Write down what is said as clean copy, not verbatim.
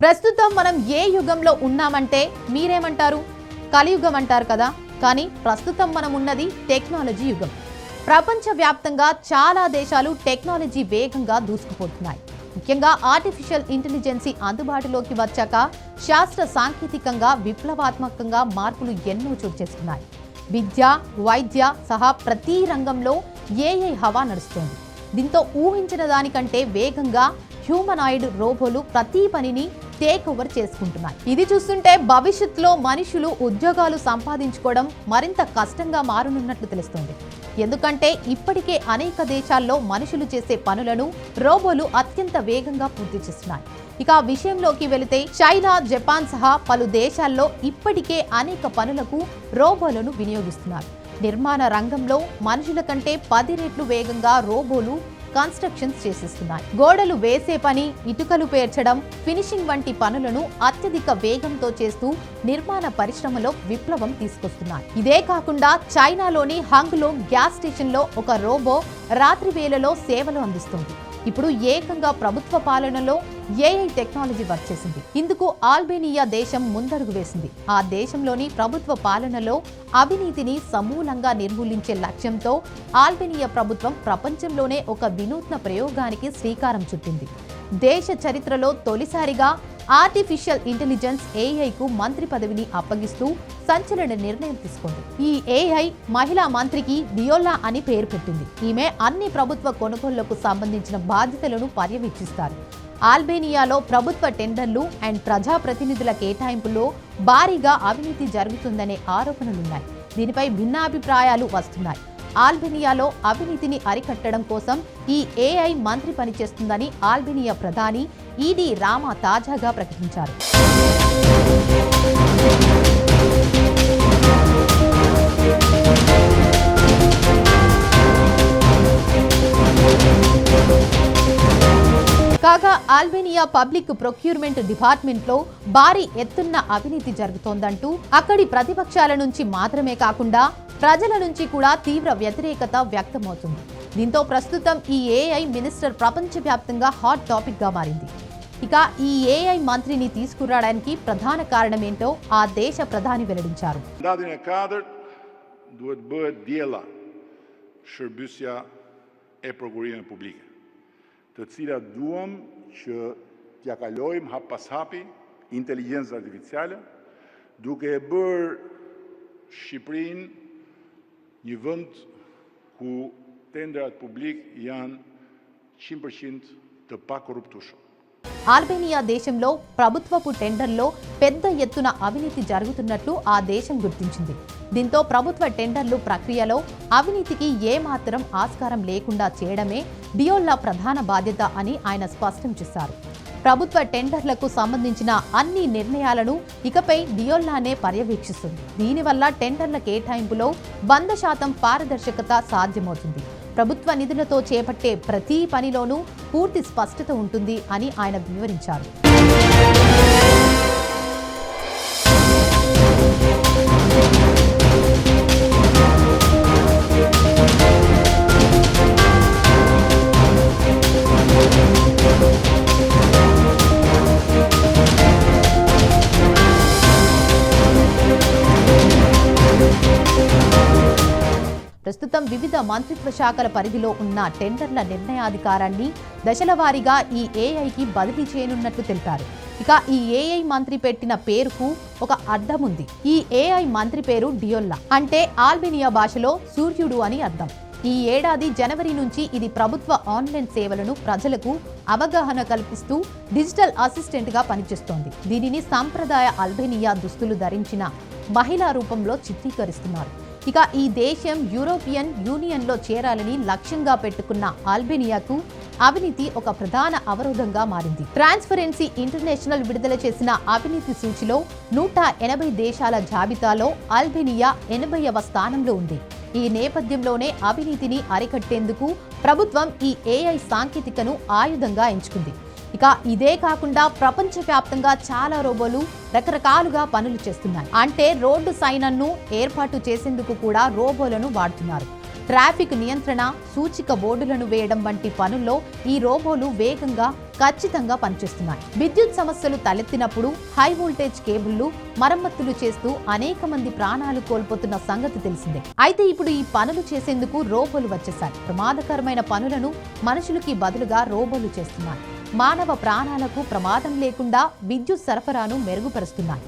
ప్రస్తుతం మనం ఏ యుగంలో ఉన్నామంటే మీరేమంటారు? కలియుగం అంటారు కదా. కానీ ప్రస్తుతం మనం ఉన్నది టెక్నాలజీ యుగం. ప్రపంచవ్యాప్తంగా చాలా దేశాలు టెక్నాలజీ వేగంగా దూసుకుపోతున్నాయి. ముఖ్యంగా ఆర్టిఫిషియల్ ఇంటెలిజెన్స్ అందుబాటులోకి వచ్చాక శాస్త్ర సాంకేతికంగా విప్లవాత్మకంగా మార్పులు ఎన్నో చోటు చేసుకున్నాయి. విద్య, వైద్య సహా ప్రతి రంగంలో ఏఐ హవా నడుస్తోంది. దీంతో ఊహించిన దానికంటే వేగంగా హ్యూమనాయిడ్ రోబోలు ప్రతి పనిని టేక్ ఓవర్ చేసుకుంటున్నాయి. ఇది చూస్తుంటే భవిష్యత్తులో మనుషులు ఉద్యోగాలు సంపాదించుకోవడం మరింత కష్టంగా మారనున్నట్లు తెలుస్తోంది. ఎందుకంటే ఇప్పటికే అనేక దేశాల్లో మనుషులు చేసే పనులను రోబోలు అత్యంత వేగంగా పూర్తి చేస్తున్నాయి. ఇక ఆ విషయంలోకి వెళితే చైనా, జపాన్ సహా పలు దేశాల్లో ఇప్పటికే అనేక పనులకు రోబోలను వినియోగిస్తున్నారు. నిర్మాణ రంగంలో మనుషుల కంటే 10 రెట్లు వేగంగా రోబోలు కన్స్ట్రక్షన్స్ చేసేస్తున్నాయి. గోడలు వేసే పని, ఇటుకలు పేర్చడం, ఫినిషింగ్ వంటి పనులను అత్యధిక వేగంతో చేస్తూ నిర్మాణ పరిశ్రమలో విప్లవం తీసుకొస్తున్నాయి. ఇదే కాకుండా చైనాలోని హంగ్లో గ్యాస్ స్టేషన్లో ఒక రోబో రాత్రి వేళలో సేవలు అందిస్తుంది. ఇప్పుడు ఏకంగా ప్రభుత్వ పాలనలో ఏఐ టెక్నాలజీ వర్క్ చేసింది. ఇందుకు అల్బేనియా దేశం ముందడుగు వేసింది. ఆ దేశంలోని ప్రభుత్వ పాలనలో అవినీతిని సమూలంగా నిర్మూలించే లక్ష్యంతో అల్బేనియా ప్రభుత్వం ప్రపంచంలోనే ఒక వినూత్న ప్రయోగానికి శ్రీకారం చుట్టింది. దేశ చరిత్రలో తొలిసారిగా ఆర్టిఫిషియల్ ఇంటెలిజెన్స్ ఏఐకు మంత్రి పదవిని అప్పగిస్తూ సంచలన నిర్ణయం తీసుకుంది. ఈ ఏఐ మహిళా మంత్రికి వియోలా అని పేరు పెట్టింది. ఈమె అన్ని ప్రభుత్వ కొనుగోళ్లకు సంబంధించిన బాధ్యతలను పర్యవేక్షిస్తారు. అల్బేనియాలో ప్రభుత్వ టెండర్లు అండ్ ప్రజాప్రతినిధుల కేటాయింపులో భారీగా అవినీతి జరుగుతుందనే ఆరోపణలున్నాయి. దీనిపై భిన్నాభిప్రాయాలు వస్తున్నాయి. అల్బేనియాలో అవినీతిని అరికట్టడం కోసం ఈ ఏఐ మంత్రి పనిచేస్తుందని అల్బేనియా ప్రధాని ఈడీ రామా తాజాగా ప్రకటించారు. కాగా అల్బేనియా పబ్లిక్ ప్రొక్యూర్మెంట్ డిపార్ట్మెంట్లో భారీ ఎత్తున్న అవినీతి జరుగుతోందంటూ అక్కడి ప్రతిపక్షాల నుంచి మాత్రమే కాకుండా ప్రజల నుంచి కూడా తీవ్ర వ్యతిరేకత వ్యక్తమవుతుంది. దీంతో ప్రస్తుతం ఈ ఏఐ మినిస్టర్ ప్రపంచవ్యాప్తంగా హాట్ టాపిక్ గా మారింది. ఇక ఈ ఏఐ మంత్రిని తీసుకురావడానికి ప్రధాన కారణమేంటో ఆ దేశ ప్రధాని వెల్లడించారు. Të cilat duam që t'ja kalojmë hap pas hapi inteligjencën artificiale, duke e bërë Shqipërinë një vend ku tendrat publik janë 100% të pakorruptueshëm. Albania దేశంలో ప్రభుత్వపు టెండర్లో పెద్ద ఎత్తున అవినీతి జరుగుతున్నట్లు ఆ దేశం గుర్తించింది. దీంతో ప్రభుత్వ టెండర్లు ప్రక్రియలో అవినీతికి ఏమాత్రం ఆస్కారం లేకుండా చేయడమే డియోల్లా ప్రధాన బాధ్యత అని ఆయన స్పష్టం చేశారు. ప్రభుత్వ టెండర్లకు సంబంధించిన అన్ని నిర్ణయాలను ఇకపై డియోల్లానే పర్యవేక్షిస్తుంది. దీనివల్ల టెండర్ల కేటాయింపులో 100% పారదర్శకత సాధ్యమవుతుంది. ప్రభుత్వ నిధులతో చేపట్టే ప్రతి పనిలోనూ పూర్తి స్పష్టత ఉంటుంది అని ఆయన వివరించారు. ప్రస్తుతం వివిధ మంత్రిత్వ శాఖల పరిధిలో ఉన్న టెండర్ల నిర్ణయాధికారాన్ని దశల వారీగా ఈ ఏఐకి బదిలీ చేయనున్నట్లు తెలిపారు. ఇక ఈ ఏఐ మంత్రి పెట్టిన పేరుకు ఒక అర్థం ఉంది. ఈ ఏఐ మంత్రి పేరు డియోల్లా, అంటే అల్బేనియా భాషలో సూర్యుడు అని అర్థం. ఈ ఏడాది జనవరి నుంచి ఇది ప్రభుత్వ ఆన్లైన్ సేవలను ప్రజలకు అవగాహన కల్పిస్తూ డిజిటల్ అసిస్టెంట్ గా పనిచేస్తోంది. దీనిని సంప్రదాయ అల్బేనియా దుస్తులు ధరించిన మహిళా రూపంలో చిత్రీకరిస్తున్నారు. ఇక ఈ దేశం యూరోపియన్ యూనియన్లో చేరాలని లక్ష్యంగా పెట్టుకున్న అల్బేనియాకు అవినీతి ఒక ప్రధాన అవరోధంగా మారింది. ట్రాన్స్పరెన్సీ ఇంటర్నేషనల్ విడుదల చేసిన అవినీతి సూచిలో 180 దేశాల జాబితాలో అల్బేనియా 80వ స్థానంలో ఉంది. ఈ నేపథ్యంలోనే అవినీతిని అరికట్టేందుకు ప్రభుత్వం ఈ ఏఐ సాంకేతికను ఆయుధంగా ఎంచుకుంది. ఇక ఇదే కాకుండా ప్రపంచవ్యాప్తంగా చాలా రోబోలు రకరకాలుగా పనులు చేస్తున్నాయి. అంటే రోడ్డు సైన్ను ఏర్పాటు చేసేందుకు కూడా రోబోలను వాడుతున్నారు. ట్రాఫిక్ నియంత్రణ, సూచిక బోర్డులను వేయడం వంటి పనుల్లో ఈ రోబోలు వేగంగా, ఖచ్చితంగా పనిచేస్తున్నాయి. విద్యుత్ సమస్యలు తలెత్తినప్పుడు హై వోల్టేజ్ కేబుళ్లు మరమ్మతులు చేస్తూ అనేక మంది ప్రాణాలు కోల్పోతున్న సంగతి తెలిసిందే. అయితే ఇప్పుడు ఈ పనులు చేసేందుకు రోబోలు వచ్చేసాయి. ప్రమాదకరమైన పనులను మనుషులకి బదులుగా రోబోలు చేస్తున్నాయి. మానవ ప్రాణాలకు ప్రమాదం లేకుండా విద్యుత్ సరఫరాను మెరుగుపరుస్తున్నాయి.